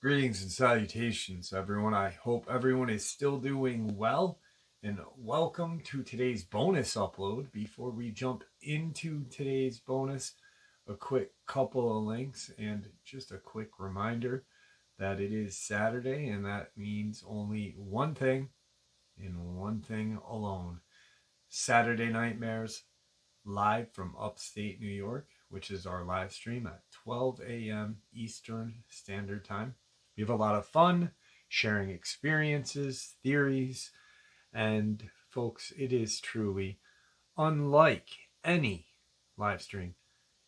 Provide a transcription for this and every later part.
Greetings and salutations, everyone. I hope everyone is still doing well, and welcome to today's bonus upload. Before we jump into today's bonus, a quick couple of links and just a quick reminder that it is Saturday, and that means only one thing and one thing alone. Saturday Nightmares live from upstate New York, which is our live stream at 12 a.m. Eastern Standard Time. We have a lot of fun sharing experiences, theories, and folks, it is truly unlike any live stream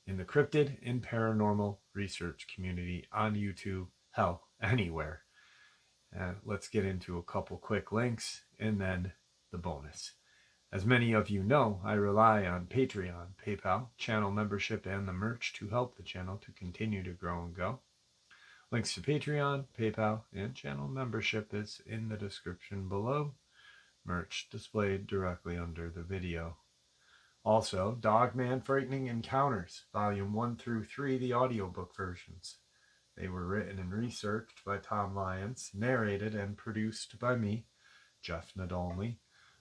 in the cryptid and paranormal research community on YouTube, hell, anywhere. Let's get into a couple quick links and then the bonus. As many of you know, I rely on Patreon, PayPal, channel membership, and the merch to help the channel to continue to grow and go. Links to Patreon, PayPal, and channel membership is in the description below. Merch displayed directly under the video. Also, Dogman Frightening Encounters, Volume 1 through 3, the audiobook versions. They were written and researched by Tom Lyons, narrated and produced by me, Jeff Nadolny.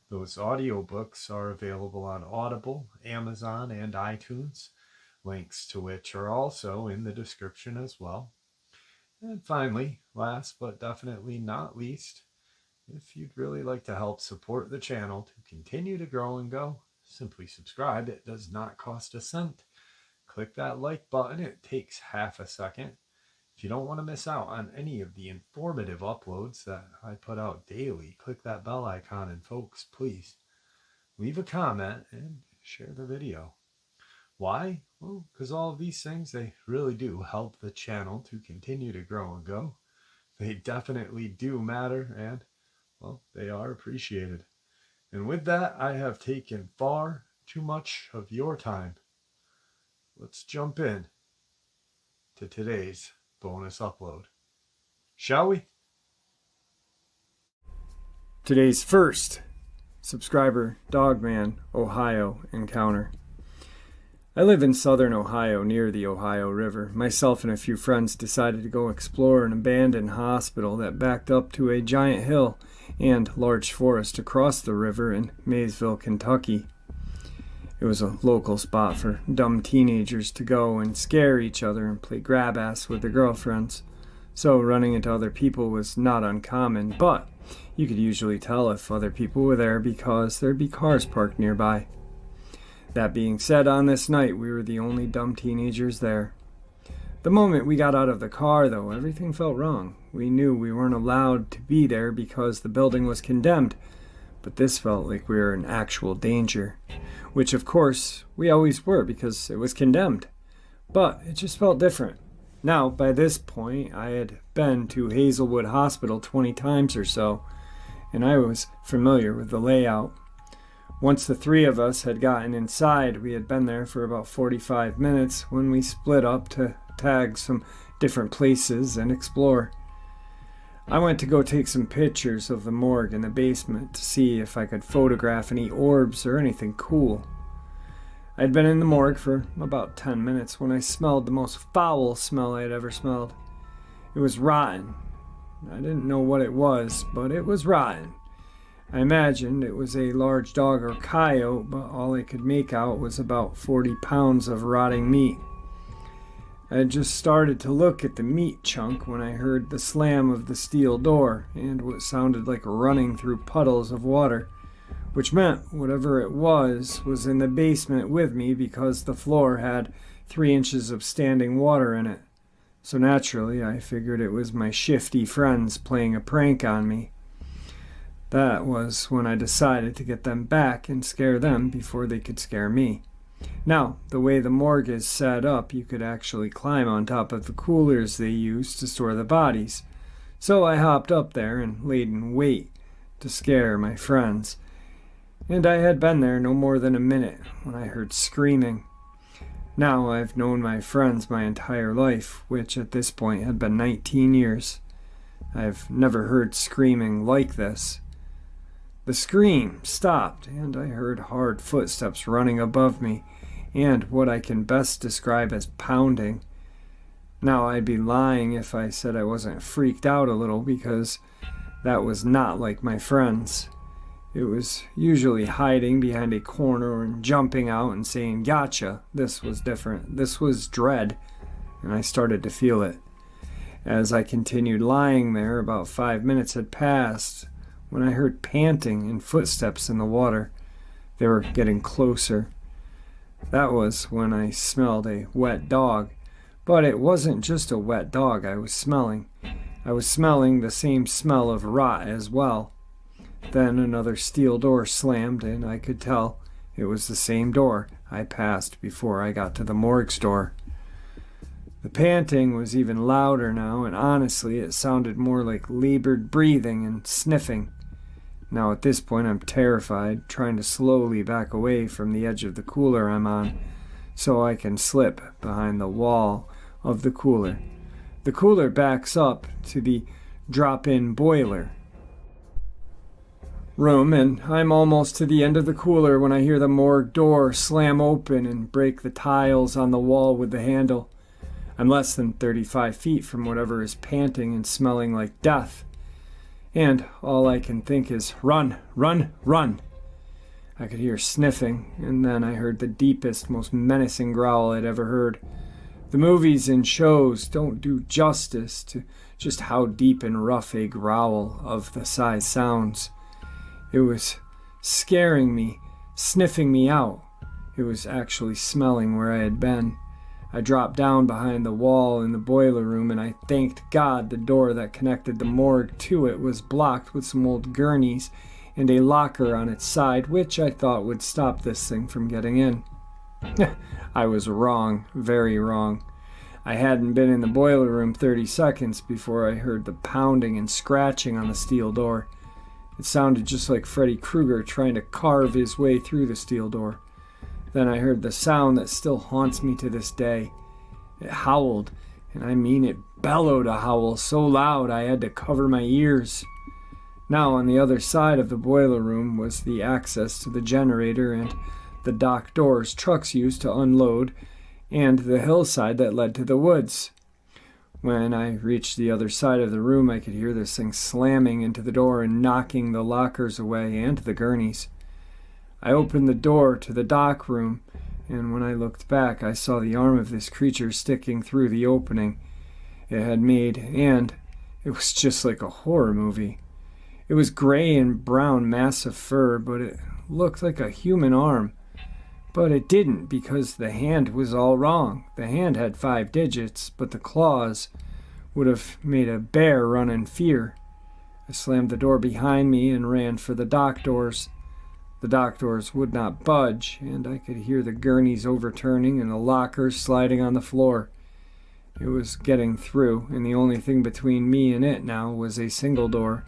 Those audiobooks are available on Audible, Amazon, and iTunes, links to which are also in the description as well. And finally, last but definitely not least, if you'd really like to help support the channel to continue to grow and go, simply subscribe. It does not cost a cent. Click that like button. It takes half a second. If you don't want to miss out on any of the informative uploads that I put out daily, click that bell icon, and folks, please leave a comment and share the video. Why? Well, because all of these things, they really do help the channel to continue to grow and go. They definitely do matter, and, well, they are appreciated. And with that, I have taken far too much of your time. Let's jump in to today's bonus upload. Shall we? Today's first subscriber, Dogman, Ohio encounter. I live in southern Ohio near the Ohio River. Myself and a few friends decided to go explore an abandoned hospital that backed up to a giant hill and large forest across the river in Maysville, Kentucky. It was a local spot for dumb teenagers to go and scare each other and play grab-ass with their girlfriends. So running into other people was not uncommon, but you could usually tell if other people were there because there'd be cars parked nearby. That being said, on this night, we were the only dumb teenagers there. The moment we got out of the car, though, everything felt wrong. We knew we weren't allowed to be there because the building was condemned, but this felt like we were in actual danger, which, of course, we always were because it was condemned. But it just felt different. Now, by this point, I had been to Hazelwood Hospital 20 times or so, and I was familiar with the layout. Once the three of us had gotten inside, we had been there for about 45 minutes when we split up to tag some different places and explore. I went to go take some pictures of the morgue in the basement to see if I could photograph any orbs or anything cool. I'd been in the morgue for about 10 minutes when I smelled the most foul smell I had ever smelled. It was rotten. I didn't know what it was, but it was rotten. I imagined it was a large dog or coyote, but all I could make out was about 40 pounds of rotting meat. I had just started to look at the meat chunk when I heard the slam of the steel door and what sounded like running through puddles of water, which meant whatever it was in the basement with me because the floor had 3 inches of standing water in it. So naturally, I figured it was my shifty friends playing a prank on me. That was when I decided to get them back and scare them before they could scare me. Now, the way the morgue is set up, you could actually climb on top of the coolers they use to store the bodies. So I hopped up there and laid in wait to scare my friends. And I had been there no more than a minute when I heard screaming. Now I've known my friends my entire life, which at this point had been 19 years. I've never heard screaming like this. The scream stopped, and I heard hard footsteps running above me, and what I can best describe as pounding. Now, I'd be lying if I said I wasn't freaked out a little, because that was not like my friends. It was usually hiding behind a corner and jumping out and saying, "Gotcha." This was different. This was dread, and I started to feel it. As I continued lying there, about 5 minutes had passed when I heard panting and footsteps in the water. They were getting closer. That was when I smelled a wet dog. But it wasn't just a wet dog I was smelling. I was smelling the same smell of rot as well. Then another steel door slammed, and I could tell it was the same door I passed before I got to the morgue store. The panting was even louder now, and honestly, it sounded more like labored breathing and sniffing. Now at this point, I'm terrified, trying to slowly back away from the edge of the cooler I'm on, so I can slip behind the wall of the cooler. The cooler backs up to the drop-in boiler room, and I'm almost to the end of the cooler when I hear the morgue door slam open and break the tiles on the wall with the handle. I'm less than 35 feet from whatever is panting and smelling like death, and all I can think is, "Run, run, run." I could hear sniffing, and then I heard the deepest, most menacing growl I'd ever heard. The movies and shows don't do justice to just how deep and rough a growl of the size sounds. It was scaring me, sniffing me out. It was actually smelling where I had been. I dropped down behind the wall in the boiler room, and I thanked God the door that connected the morgue to it was blocked with some old gurneys and a locker on its side, which I thought would stop this thing from getting in. I was wrong, very wrong. I hadn't been in the boiler room 30 seconds before I heard the pounding and scratching on the steel door. It sounded just like Freddy Krueger trying to carve his way through the steel door. Then I heard the sound that still haunts me to this day. It howled, and I mean it bellowed a howl so loud I had to cover my ears. Now on the other side of the boiler room was the access to the generator and the dock doors trucks used to unload, and the hillside that led to the woods. When I reached the other side of the room, I could hear this thing slamming into the door and knocking the lockers away and the gurneys. I opened the door to the dock room, and when I looked back, I saw the arm of this creature sticking through the opening it had made, and it was just like a horror movie. It was gray and brown, massive fur, but it looked like a human arm. But it didn't, because the hand was all wrong. The hand had 5 digits, but the claws would have made a bear run in fear. I slammed the door behind me and ran for the dock doors. The dock doors would not budge, and I could hear the gurneys overturning and the lockers sliding on the floor. It was getting through, and the only thing between me and it now was a single door.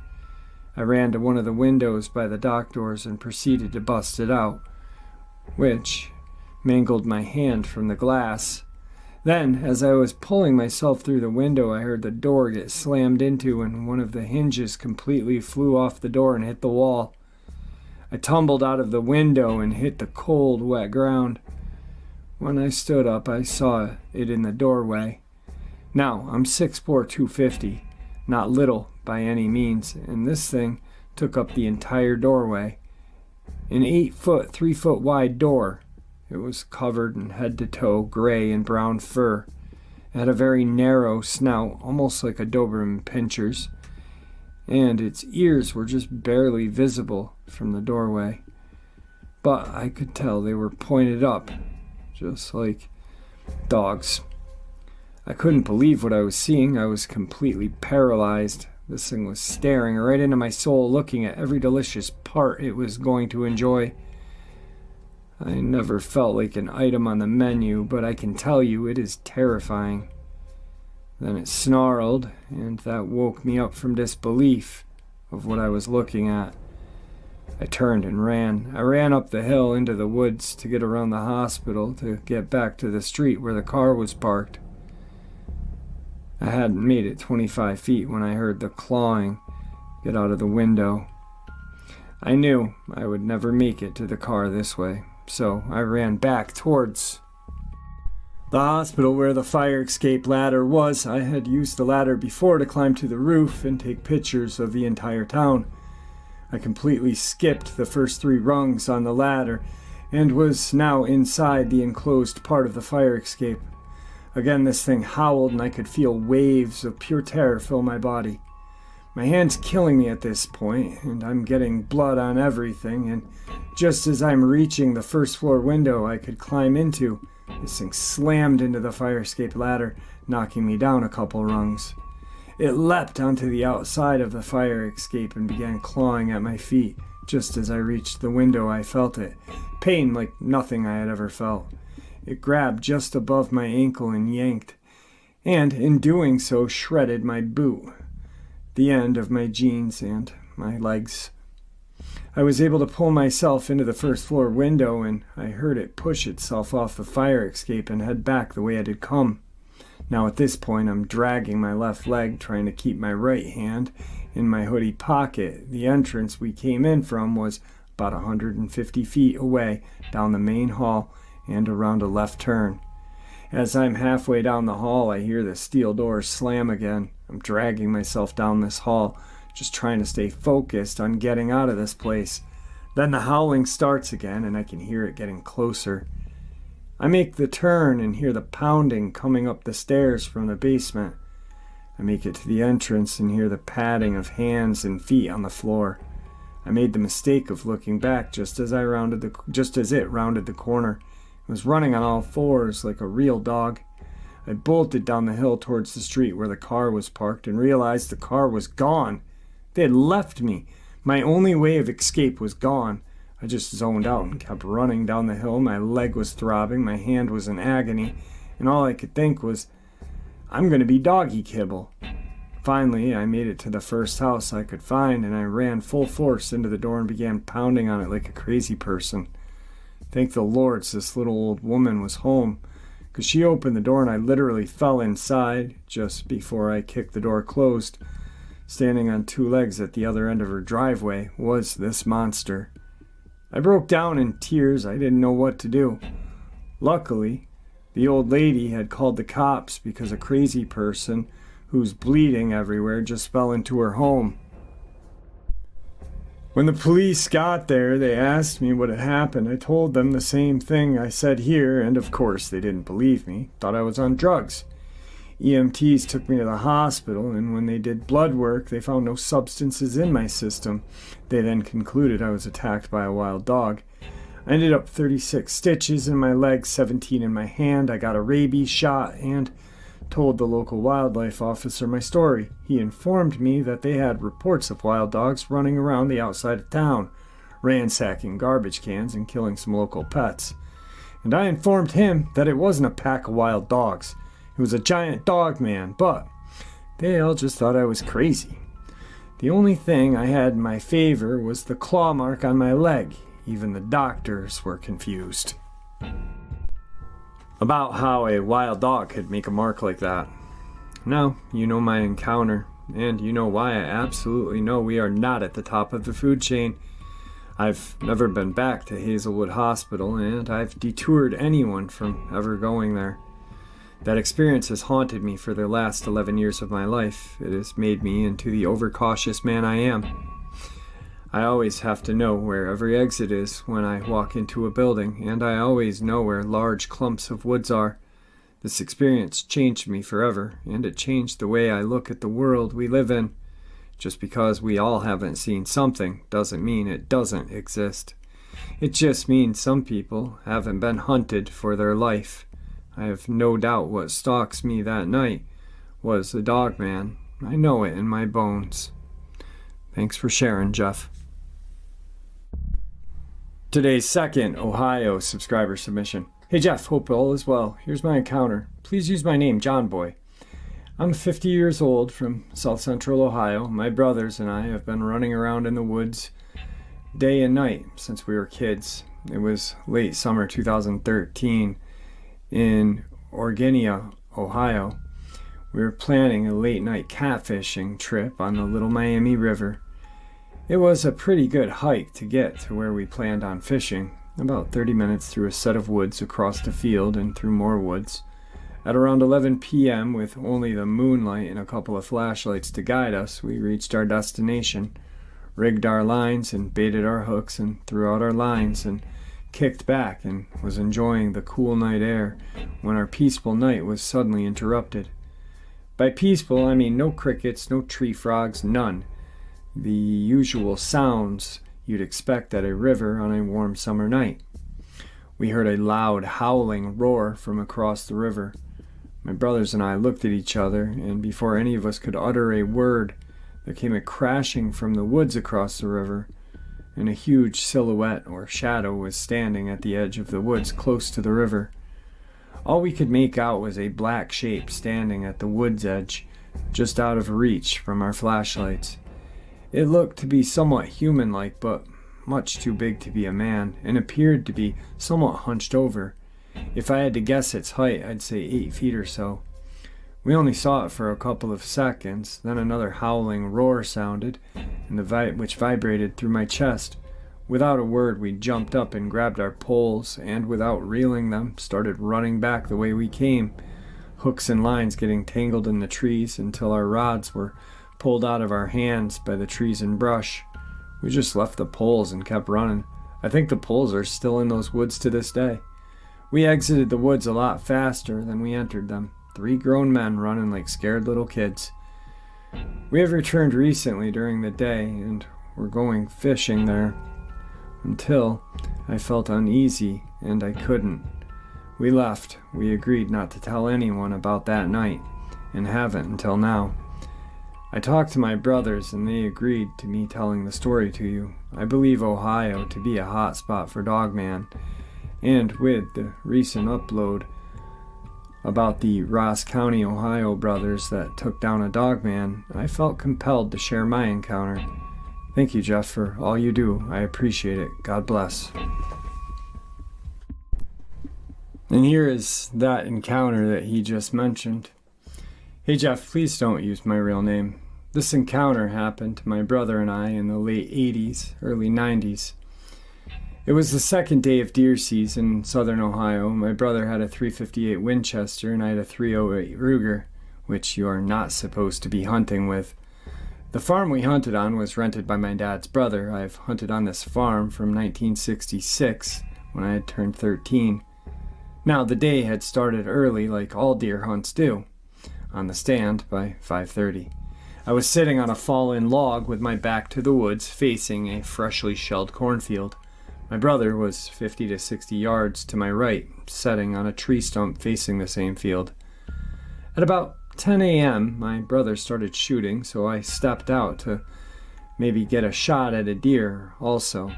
I ran to one of the windows by the dock doors and proceeded to bust it out, which mangled my hand from the glass. Then, as I was pulling myself through the window, I heard the door get slammed into, and one of the hinges completely flew off the door and hit the wall. I tumbled out of the window and hit the cold, wet ground. When I stood up, I saw it in the doorway. Now, I'm 6'4", 250, not little by any means, and this thing took up the entire doorway. An 8-foot, 3-foot wide door. It was covered in head to toe gray and brown fur. It had a very narrow snout, almost like a Doberman Pinscher's, and its ears were just barely visible from the doorway. But I could tell they were pointed up, just like dogs. I couldn't believe what I was seeing. I was completely paralyzed. This thing was staring right into my soul, looking at every delicious part it was going to enjoy. I never felt like an item on the menu, but I can tell you it is terrifying. Then it snarled, and that woke me up from disbelief of what I was looking at. I turned and ran. I ran up the hill into the woods to get around the hospital to get back to the street where the car was parked. I hadn't made it 25 feet when I heard the clawing get out of the window. I knew I would never make it to the car this way, so I ran back towards the hospital where the fire escape ladder was. I had used the ladder before to climb to the roof and take pictures of the entire town. I completely skipped the first 3 rungs on the ladder and was now inside the enclosed part of the fire escape. Again, this thing howled and I could feel waves of pure terror fill my body. My hand's killing me at this point, and I'm getting blood on everything, and just as I'm reaching the first floor window I could climb into, this thing slammed into the fire escape ladder, knocking me down a couple rungs. It leapt onto the outside of the fire escape and began clawing at my feet. Just as I reached the window, I felt it. Pain like nothing I had ever felt. It grabbed just above my ankle and yanked, and in doing so shredded my boot, the end of my jeans, and my legs. I was able to pull myself into the first floor window, and I heard it push itself off the fire escape and head back the way it had come. Now at this point I'm dragging my left leg, trying to keep my right hand in my hoodie pocket. The entrance we came in from was about 150 feet away down the main hall and around a left turn. As I'm halfway down the hall, I hear the steel doors slam again. I'm dragging myself down this hall, just trying to stay focused on getting out of this place. Then the howling starts again, and I can hear it getting closer. I make the turn and hear the pounding coming up the stairs from the basement. I make it to the entrance and hear the padding of hands and feet on the floor. I made the mistake of looking back just as it rounded the corner. It was running on all fours like a real dog. I bolted down the hill towards the street where the car was parked and realized the car was gone. They had left me. My only way of escape was gone. I just zoned out and kept running down the hill. My leg was throbbing, my hand was in agony, and all I could think was, I'm going to be doggy kibble. Finally, I made it to the first house I could find, and I ran full force into the door and began pounding on it like a crazy person. Thank the Lord this little old woman was home, because she opened the door and I literally fell inside just before I kicked the door closed. Standing on 2 legs at the other end of her driveway was this monster. I broke down in tears. I didn't know what to do. Luckily, the old lady had called the cops because a crazy person who's bleeding everywhere just fell into her home. When the police got there, they asked me what had happened. I told them the same thing I said here, and of course they didn't believe me, thought I was on drugs. EMTs took me to the hospital, and when they did blood work, they found no substances in my system. They then concluded I was attacked by a wild dog. I ended up 36 stitches in my leg, 17 in my hand. I got a rabies shot and told the local wildlife officer my story. He informed me that they had reports of wild dogs running around the outside of town, ransacking garbage cans and killing some local pets. And I informed him that it wasn't a pack of wild dogs. It was a giant Dogman, but they all just thought I was crazy. The only thing I had in my favor was the claw mark on my leg. Even the doctors were confused about how a wild dog could make a mark like that. Now, you know my encounter, and you know why I absolutely know we are not at the top of the food chain. I've never been back to Hazelwood Hospital, and I've detoured anyone from ever going there. That experience has haunted me for the last 11 years of my life. It has made me into the overcautious man I am. I always have to know where every exit is when I walk into a building, and I always know where large clumps of woods are. This experience changed me forever, and it changed the way I look at the world we live in. Just because we all haven't seen something doesn't mean it doesn't exist. It just means some people haven't been hunted for their life. I have no doubt what stalks me that night was the Dogman. I know it in my bones. Thanks for sharing, Jeff. Today's second Ohio subscriber submission. Hey Jeff, hope all is well. Here's my encounter. Please use my name, John Boy. I'm 50 years old from South Central Ohio. My brothers and I have been running around in the woods day and night since we were kids. It was late summer 2013 in Orgenia, Ohio. We were planning a late night catfishing trip on the Little Miami River. It was a pretty good hike to get to where we planned on fishing, about 30 minutes through a set of woods across the field and through more woods. At around 11 p.m., with only the moonlight and a couple of flashlights to guide us, we reached our destination, rigged our lines and baited our hooks and threw out our lines and kicked back and was enjoying the cool night air when our peaceful night was suddenly interrupted. By peaceful, I mean no crickets, no tree frogs, none. The usual sounds you'd expect at a river on a warm summer night. We heard a loud howling roar from across the river. My brothers and I looked at each other, and before any of us could utter a word, there came a crashing from the woods across the river, and a huge silhouette or shadow was standing at the edge of the woods close to the river. All we could make out was a black shape standing at the wood's edge, just out of reach from our flashlights. It looked to be somewhat human-like, but much too big to be a man, and appeared to be somewhat hunched over. If I had to guess its height, I'd say 8 feet or so. We only saw it for a couple of seconds, then another howling roar sounded, and which vibrated through my chest. Without a word, we jumped up and grabbed our poles, and without reeling them, started running back the way we came, hooks and lines getting tangled in the trees until our rods were pulled out of our hands by the trees and brush. We just left the poles and kept running. I think the poles are still in those woods to this day. We exited the woods a lot faster than we entered them, 3 grown men running like scared little kids. We have returned recently during the day and were going fishing there until I felt uneasy and I couldn't. We left. We agreed not to tell anyone about that night and haven't until now. I talked to my brothers and they agreed to me telling the story to you. I believe Ohio to be a hot spot for Dogman, and with the recent upload about the Ross County, Ohio brothers that took down a Dogman, I felt compelled to share my encounter. Thank you, Jeff, for all you do. I appreciate it. God bless. And here is that encounter that he just mentioned. Hey, Jeff, please don't use my real name. This encounter happened to my brother and I in the late 80s, early 90s. It was the second day of deer season in southern Ohio. My brother had a .358 Winchester and I had a .308 Ruger, which you are not supposed to be hunting with. The farm we hunted on was rented by my dad's brother. I've hunted on this farm from 1966, when I had turned 13. Now, the day had started early, like all deer hunts do, on the stand by 5:30. I was sitting on a fallen log with my back to the woods, facing a freshly shelled cornfield. My brother was 50 to 60 yards to my right, sitting on a tree stump facing the same field. At about 10 a.m., my brother started shooting, so I stepped out to maybe get a shot at a deer also.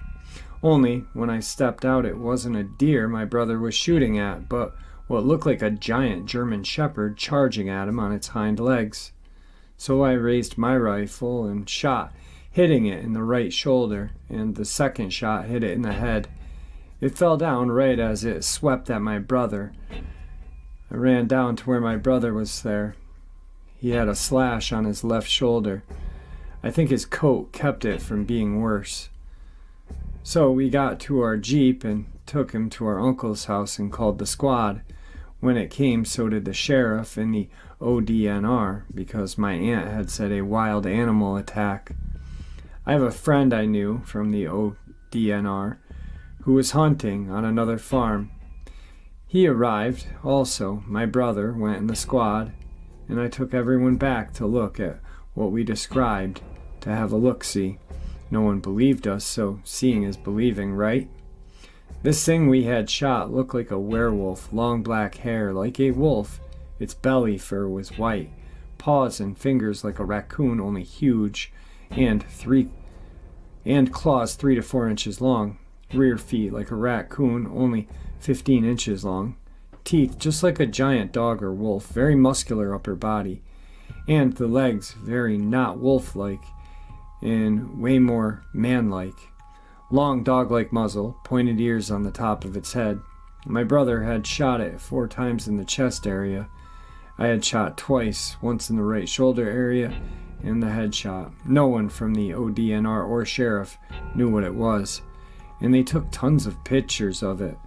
Only, when I stepped out, it wasn't a deer my brother was shooting at, but what looked like a giant German shepherd charging at him on its hind legs. So I raised my rifle and shot, hitting it in the right shoulder, and the second shot hit it in the head. It fell down right as it swept at my brother. I ran down to where my brother was there. He had a slash on his left shoulder. I think his coat kept it from being worse. So we got to our Jeep and took him to our uncle's house and called the squad. When it came, so did the sheriff and the ODNR, because my aunt had said a wild animal attack. I have a friend I knew from the ODNR who was hunting on another farm. He arrived also. My brother went in the squad, and I took everyone back to look at what we described, to have a look-see. No one believed us, so seeing is believing, right? This thing we had shot looked like a werewolf, long black hair like a wolf. Its belly fur was white, paws and fingers like a raccoon, only huge, and claws 3 to 4 inches long. Rear feet like a raccoon, only 15 inches long. Teeth just like a giant dog or wolf, very muscular upper body. And the legs very not wolf-like, and way more man-like. Long dog-like muzzle, pointed ears on the top of its head. My brother had shot it 4 times in the chest area. I had shot twice, once in the right shoulder area and the headshot. No one from the ODNR or sheriff knew what it was, and they took tons of pictures of it.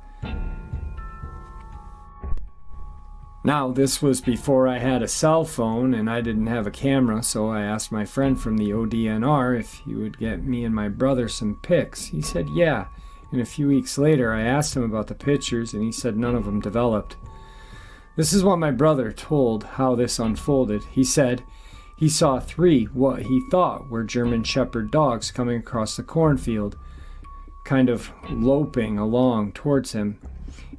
Now, this was before I had a cell phone and I didn't have a camera, so I asked my friend from the ODNR if he would get me and my brother some pics. He said yeah, and a few weeks later I asked him about the pictures and he said none of them developed. This is what my brother told how this unfolded. He said he saw 3 what he thought were German Shepherd dogs coming across the cornfield, kind of loping along towards him.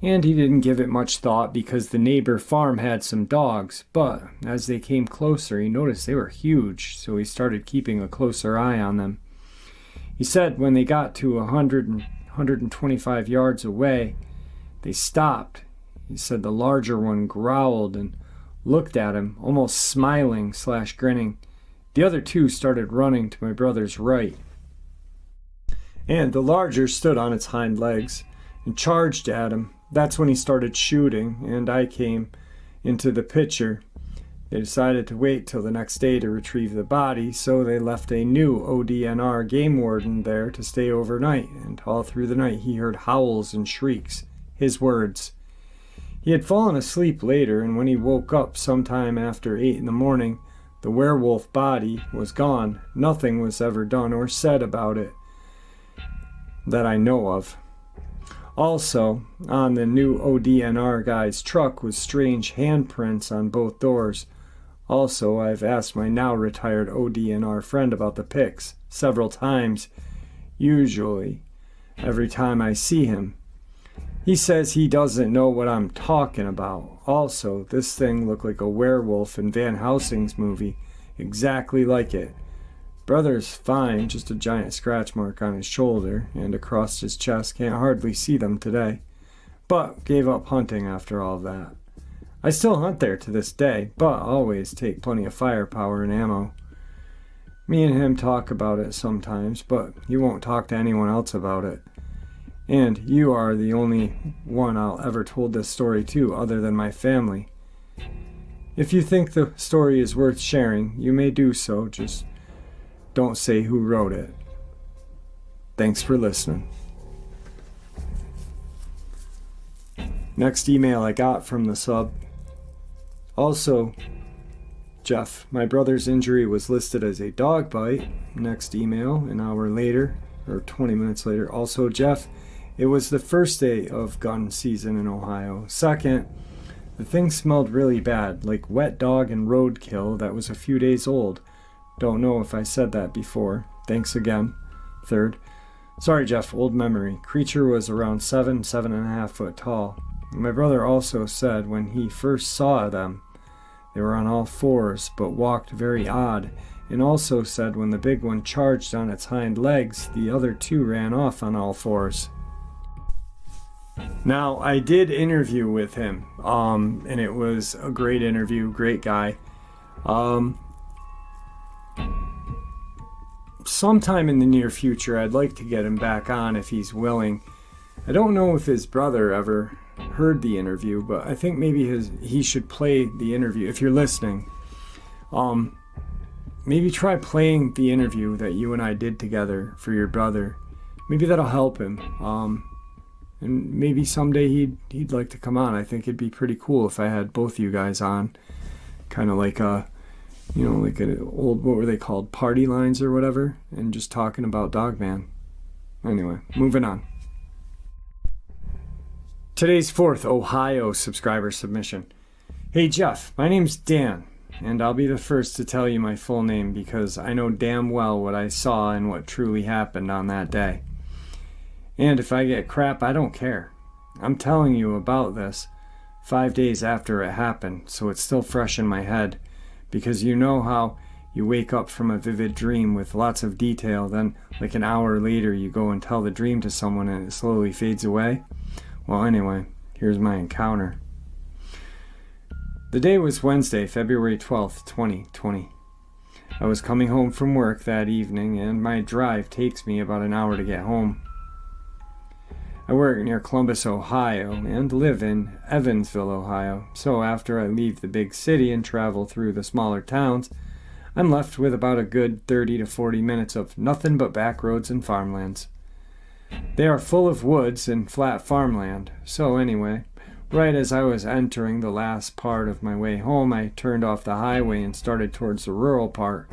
And he didn't give it much thought because the neighbor farm had some dogs, but as they came closer he noticed they were huge, so he started keeping a closer eye on them. He said when they got to 125 yards away, they stopped. He said the larger one growled and looked at him, almost smiling / grinning. The other 2 started running to my brother's right. And the larger stood on its hind legs and charged at him. That's when he started shooting, and I came into the picture. They decided to wait till the next day to retrieve the body, so they left a new ODNR game warden there to stay overnight, and all through the night he heard howls and shrieks. His words. He had fallen asleep later, and when he woke up sometime after 8 in the morning, the werewolf body was gone. Nothing was ever done or said about it that I know of. Also, on the new ODNR guy's truck was strange handprints on both doors. Also, I've asked my now retired ODNR friend about the pics several times, usually every time I see him. He says he doesn't know what I'm talking about. Also, this thing looked like a werewolf in Van Helsing's movie, exactly like it. Brother's fine, just a giant scratch mark on his shoulder and across his chest. Can't hardly see them today, but gave up hunting after all that. I still hunt there to this day, but always take plenty of firepower and ammo. Me and him talk about it sometimes, but he won't talk to anyone else about it. And you are the only one I'll ever told this story to other than my family. If you think the story is worth sharing, you may do so, just don't say who wrote it. Thanks for listening. Next email I got from the sub. Also, Jeff, my brother's injury was listed as a dog bite. Next email, an hour later, or 20 minutes later. Also, Jeff, it was the first day of gun season in Ohio. Second, the thing smelled really bad, like wet dog and roadkill that was a few days old. Don't know if I said that before. Thanks again. Third, sorry Jeff, old memory. Creature was around 7.5 foot tall. My brother also said when he first saw them, they were on all fours but walked very odd, and also said when the big one charged on its hind legs, the other 2 ran off on all fours. Now, I did interview with him, and it was a great interview, great guy. Sometime in the near future, I'd like to get him back on if he's willing. I don't know if his brother ever heard the interview, but I think maybe he should play the interview. If you're listening, maybe try playing the interview that you and I did together for your brother. Maybe that'll help him. And maybe someday he'd like to come on. I think it'd be pretty cool if I had both you guys on, kind of like like an old, what were they called, party lines or whatever, and just talking about Dogman. Anyway, moving on. Today's 4th Ohio subscriber submission. Hey Jeff, my name's Dan, and I'll be the first to tell you my full name because I know damn well what I saw and what truly happened on that day. And if I get crap, I don't care. I'm telling you about this 5 days after it happened, so it's still fresh in my head. Because you know how you wake up from a vivid dream with lots of detail, then like an hour later you go and tell the dream to someone and it slowly fades away? Well, anyway, here's my encounter. The day was Wednesday, February 12th, 2020. I was coming home from work that evening, and my drive takes me about an hour to get home. I work near Columbus, Ohio, and live in Evansville, Ohio, so after I leave the big city and travel through the smaller towns, I'm left with about a good 30 to 40 minutes of nothing but back roads and farmlands. They are full of woods and flat farmland, so anyway, right as I was entering the last part of my way home, I turned off the highway and started towards the rural part.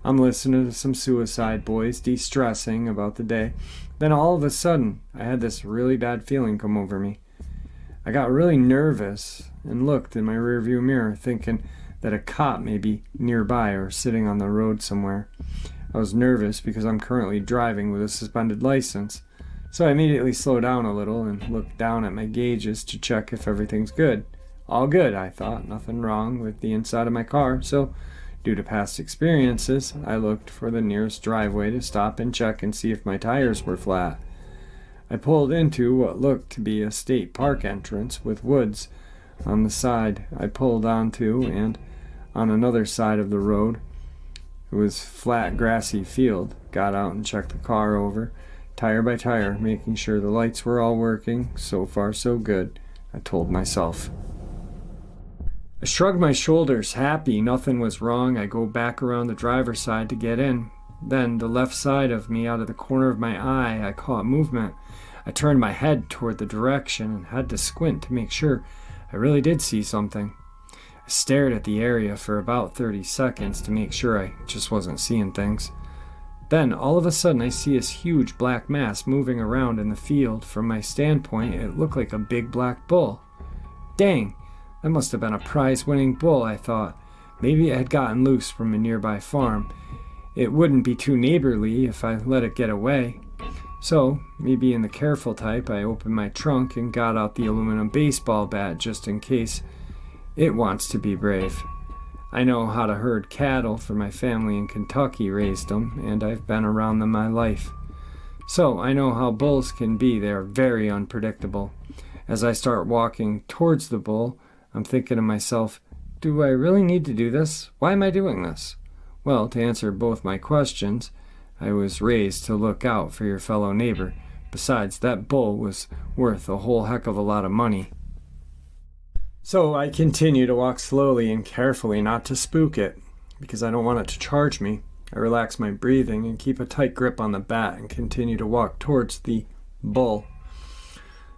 I'm listening to some Suicide Boys de-stressing about the day. Then all of a sudden, I had this really bad feeling come over me. I got really nervous and looked in my rearview mirror, thinking that a cop may be nearby or sitting on the road somewhere. I was nervous because I'm currently driving with a suspended license, so I immediately slowed down a little and looked down at my gauges to check if everything's good. All good, I thought. Nothing wrong with the inside of my car, so due to past experiences, I looked for the nearest driveway to stop and check and see if my tires were flat. I pulled into what looked to be a state park entrance with woods on the side I pulled onto, and on another side of the road it was flat grassy field. Got out and checked the car over, tire by tire, making sure the lights were all working. So far so good, I told myself. I shrugged my shoulders, happy nothing was wrong. I go back around the driver's side to get in. Then, the left side of me, out of the corner of my eye, I caught movement. I turned my head toward the direction and had to squint to make sure I really did see something. I stared at the area for about 30 seconds to make sure I just wasn't seeing things. Then, all of a sudden, I see this huge black mass moving around in the field. From my standpoint, it looked like a big black bull. Dang, that must have been a prize-winning bull, I thought. Maybe it had gotten loose from a nearby farm. It wouldn't be too neighborly if I let it get away. So, me being the careful type, I opened my trunk and got out the aluminum baseball bat just in case it wants to be brave. I know how to herd cattle, for my family in Kentucky raised them, and I've been around them my life. So, I know how bulls can be. They are very unpredictable. As I start walking towards the bull, I'm thinking to myself, do I really need to do this? Why am I doing this? Well, to answer both my questions, I was raised to look out for your fellow neighbor. Besides, that bull was worth a whole heck of a lot of money. So I continue to walk slowly and carefully, not to spook it, because I don't want it to charge me. I relax my breathing and keep a tight grip on the bat and continue to walk towards the bull.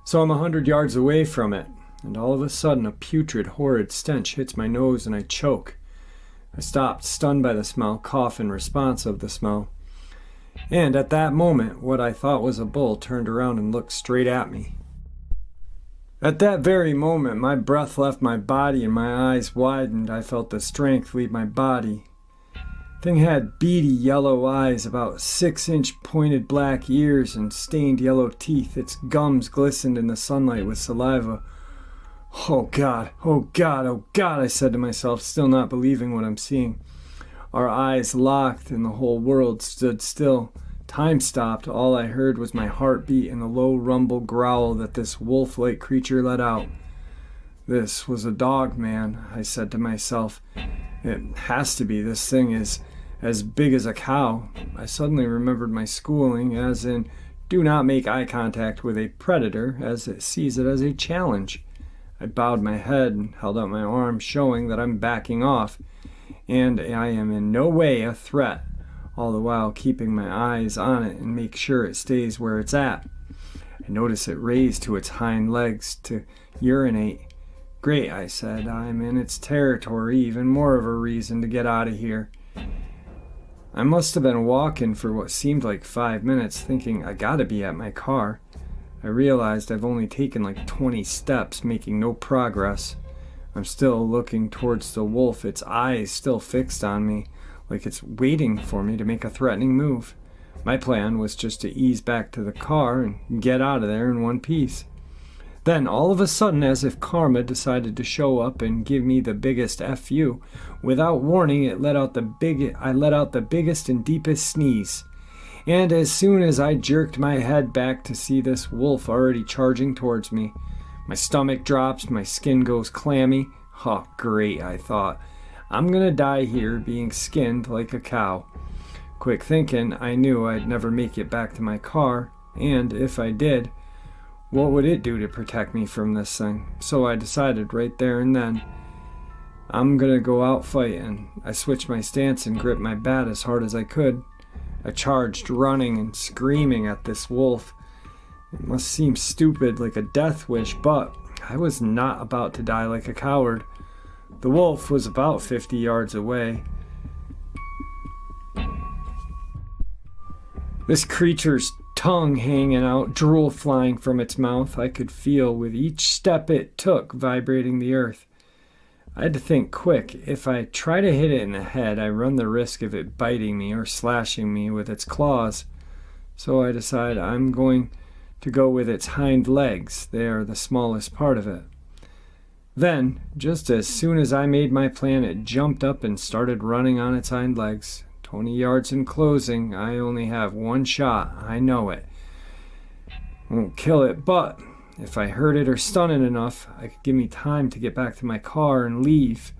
So I'm 100 yards away from it, and all of a sudden a putrid, horrid stench hits my nose and I choke. I stopped, stunned by the smell, cough in response of the smell. And at that moment, what I thought was a bull turned around and looked straight at me. At that very moment, my breath left my body and my eyes widened. I felt the strength leave my body. Thing had beady yellow eyes, about 6-inch pointed black ears, and stained yellow teeth. Its gums glistened in the sunlight with saliva. Oh God, oh God, oh God, I said to myself, still not believing what I'm seeing. Our eyes locked and the whole world stood still. Time stopped. All I heard was my heartbeat and the low rumble growl that this wolf-like creature let out. This was a Dogman, I said to myself. It has to be. This thing is as big as a cow. I suddenly remembered my schooling, as in, do not make eye contact with a predator, as it sees it as a challenge. I bowed my head and held out my arm, showing that I'm backing off, and I am in no way a threat, all the while keeping my eyes on it and make sure it stays where it's at. I notice it raised to its hind legs to urinate. Great, I said, I'm in its territory, even more of a reason to get out of here. I must have been walking for what seemed like 5 minutes, thinking I gotta be at my car. I realized I've only taken like 20 steps, making no progress. I'm still looking towards the wolf, its eyes still fixed on me, like it's waiting for me to make a threatening move. My plan was just to ease back to the car and get out of there in one piece. Then, all of a sudden, as if karma decided to show up and give me the biggest FU, without warning, I let out the biggest and deepest sneeze. And as soon as I jerked my head back to see this wolf already charging towards me, my stomach drops, my skin goes clammy. Oh, great, I thought. I'm gonna die here being skinned like a cow. Quick thinking, I knew I'd never make it back to my car, and if I did, what would it do to protect me from this thing? So I decided right there and then, I'm gonna go out fighting. I switched my stance and gripped my bat as hard as I could. I charged, running and screaming at this wolf. It must seem stupid, like a death wish, but I was not about to die like a coward. The wolf was about 50 yards away. This creature's tongue hanging out, drool flying from its mouth, I could feel with each step it took vibrating the earth. I had to think quick. If I try to hit it in the head, I run the risk of it biting me or slashing me with its claws. So I decide I'm going to go with its hind legs. They are the smallest part of it. Then, just as soon as I made my plan, it jumped up and started running on its hind legs. 20 yards in closing. I only have one shot. I know it. Won't kill it, but if I hurt it or stun it enough, it could give me time to get back to my car and leave.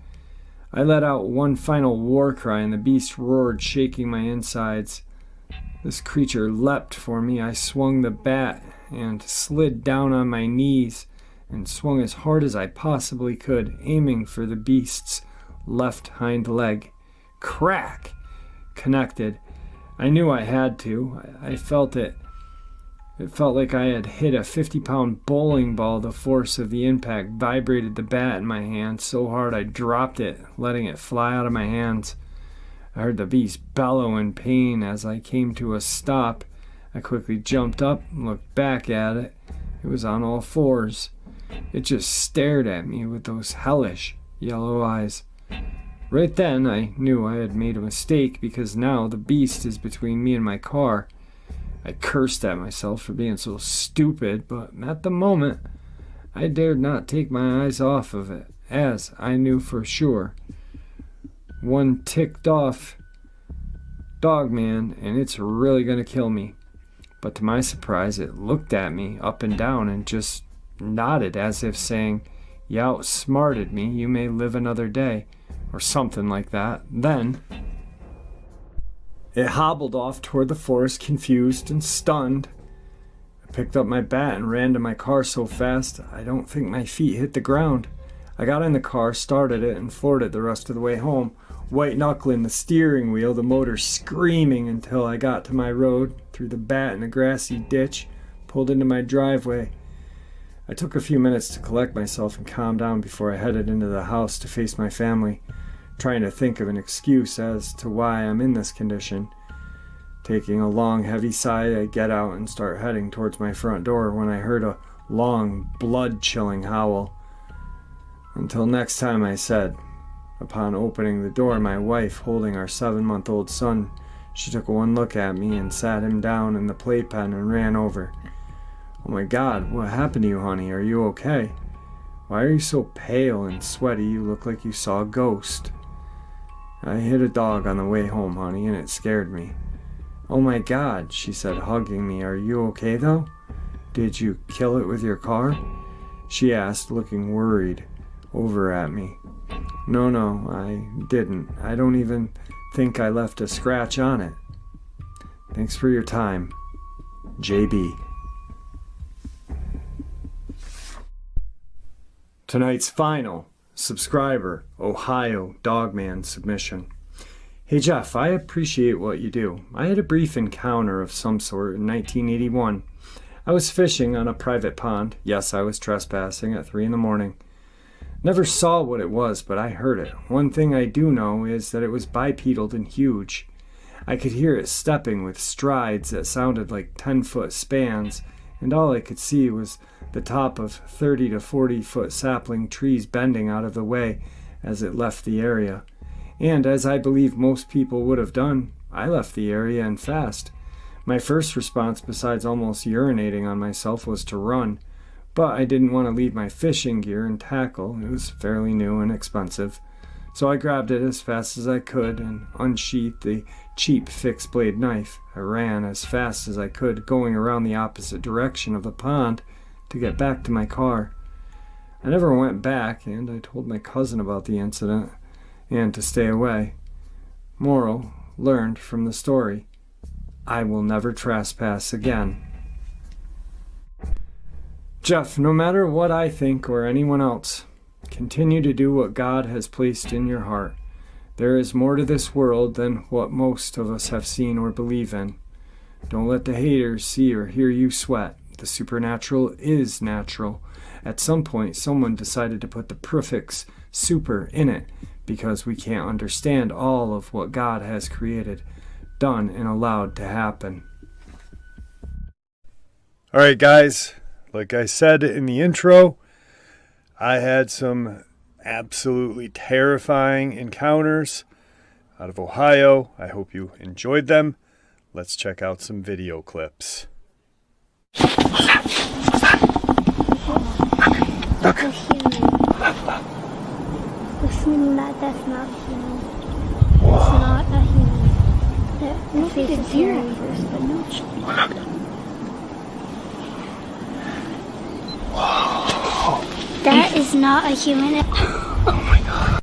I let out one final war cry and the beast roared, shaking my insides. This creature leapt for me. I swung the bat and slid down on my knees and swung as hard as I possibly could, aiming for the beast's left hind leg. Crack! Connected. I knew I had to. I felt it. It felt like I had hit a 50-pound bowling ball. The force of the impact vibrated the bat in my hand so hard I dropped it, letting it fly out of my hands. I heard the beast bellow in pain as I came to a stop. I quickly jumped up and looked back at it. It was on all fours. It just stared at me with those hellish yellow eyes. Right then, I knew I had made a mistake because now the beast is between me and my car. I cursed at myself for being so stupid, but at the moment, I dared not take my eyes off of it, as I knew for sure. One ticked off Dogman, and it's really going to kill me. But to my surprise, it looked at me up and down and just nodded as if saying, "You outsmarted me, you may live another day," or something like that. Then it hobbled off toward the forest, confused and stunned. I picked up my bat and ran to my car so fast I don't think my feet hit the ground. I got in the car, started it, and floored it the rest of the way home, white-knuckling the steering wheel, the motor screaming until I got to my road, threw the bat in a grassy ditch, pulled into my driveway. I took a few minutes to collect myself and calm down before I headed into the house to face my family, trying to think of an excuse as to why I'm in this condition. Taking a long, heavy sigh, I get out and start heading towards my front door when I heard a long, blood-chilling howl. Until next time, I said. Upon opening the door, my wife, holding our 7-month-old son, she took one look at me and sat him down in the playpen and ran over. "Oh my God, what happened to you, honey? Are you okay? Why are you so pale and sweaty? You look like you saw a ghost." "I hit a dog on the way home, honey, and it scared me." "Oh my God," she said, hugging me. "Are you okay, though? Did you kill it with your car?" she asked, looking worried over at me. No, I didn't. I don't even think I left a scratch on it. Thanks for your time, JB." Tonight's final subscriber, Ohio Dogman submission. "Hey Jeff, I appreciate what you do. I had a brief encounter of some sort in 1981. I was fishing on a private pond. Yes, I was trespassing at 3 a.m. Never saw what it was, but I heard it. One thing I do know is that it was bipedal and huge. I could hear it stepping with strides that sounded like 10-foot spans, and all I could see was the top of 30 to 40-foot sapling trees bending out of the way as it left the area. And as I believe most people would have done, I left the area and fast. My first response, besides almost urinating on myself, was to run. But I didn't want to leave my fishing gear and tackle. It was fairly new and expensive. So I grabbed it as fast as I could and unsheathed the cheap fixed blade knife. I ran as fast as I could, going around the opposite direction of the pond to get back to my car. I never went back, and I told my cousin about the incident and to stay away. Moral learned from the story: I will never trespass again. Jeff, no matter what I think or anyone else, Continue to do what God has placed in your heart. There is more to this world than what most of us have seen or believe in. Don't let the haters see or hear you sweat. The supernatural is natural. At some point, someone decided to put the prefix super in it because we can't understand all of what God has created, done, and allowed to happen. All right, guys, like I said in the intro, I had some absolutely terrifying encounters out of Ohio. I hope you enjoyed them. Let's check out some video clips. That's a human. Listening that, that's not human. It's not a human. The face is here at first, but no. That is not a human. Oh my god.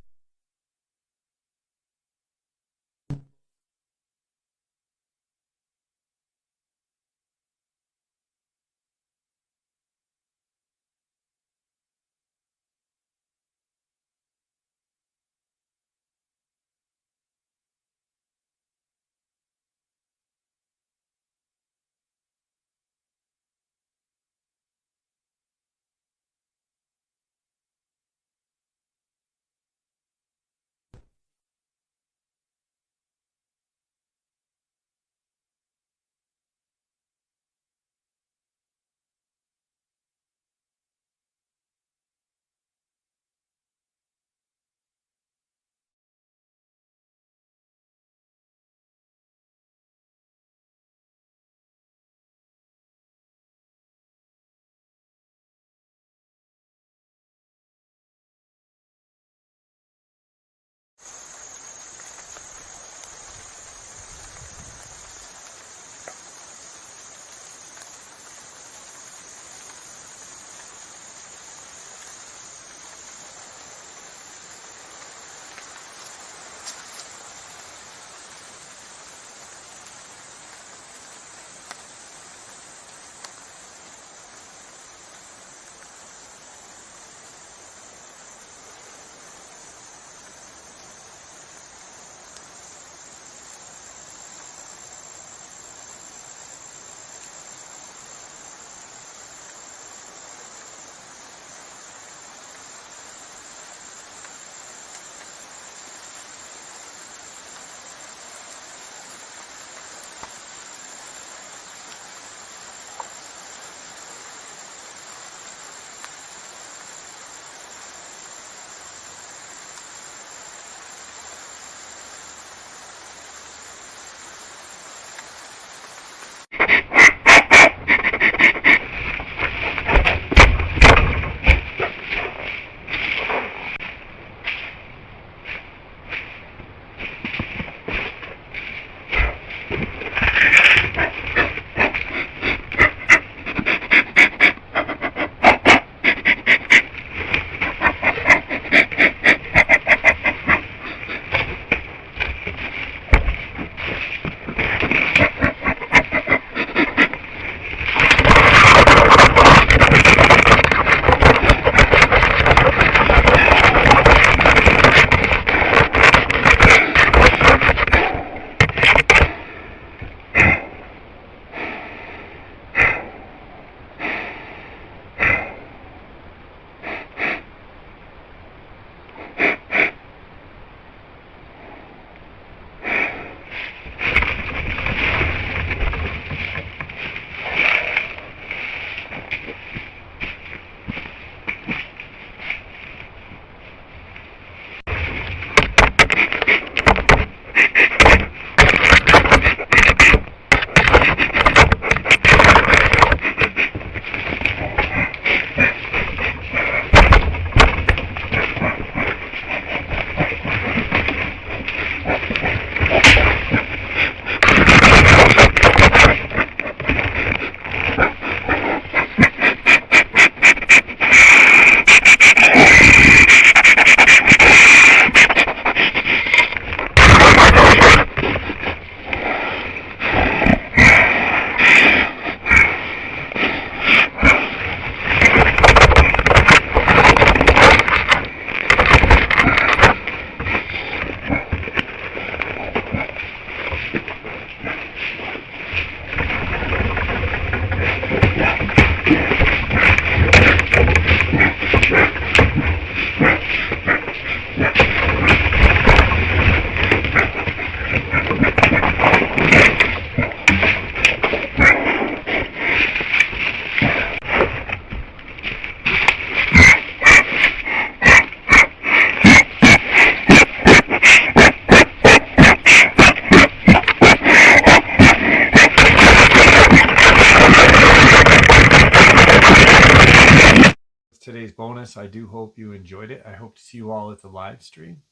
bonus. I do hope you enjoyed it. I hope to see you all at the live stream.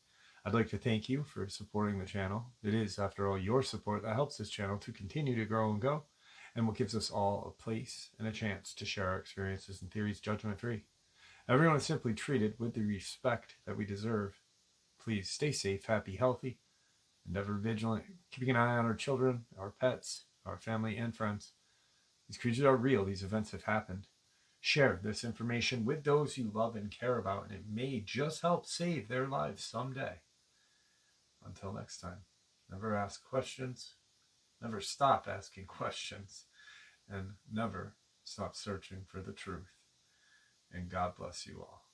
I'd like to thank you for supporting the channel. It is, after all, your support that helps this channel to continue to grow and go, and what gives us all a place and a chance to share our experiences and theories judgment-free. Everyone is simply treated with the respect that we deserve. Please stay safe, happy, healthy, and ever vigilant, keeping an eye on our children, our pets, our family, and friends. These creatures are real. These events have happened. Share this information with those you love and care about, and it may just help save their lives someday. Until next time, never ask questions, never stop asking questions, and never stop searching for the truth. And God bless you all.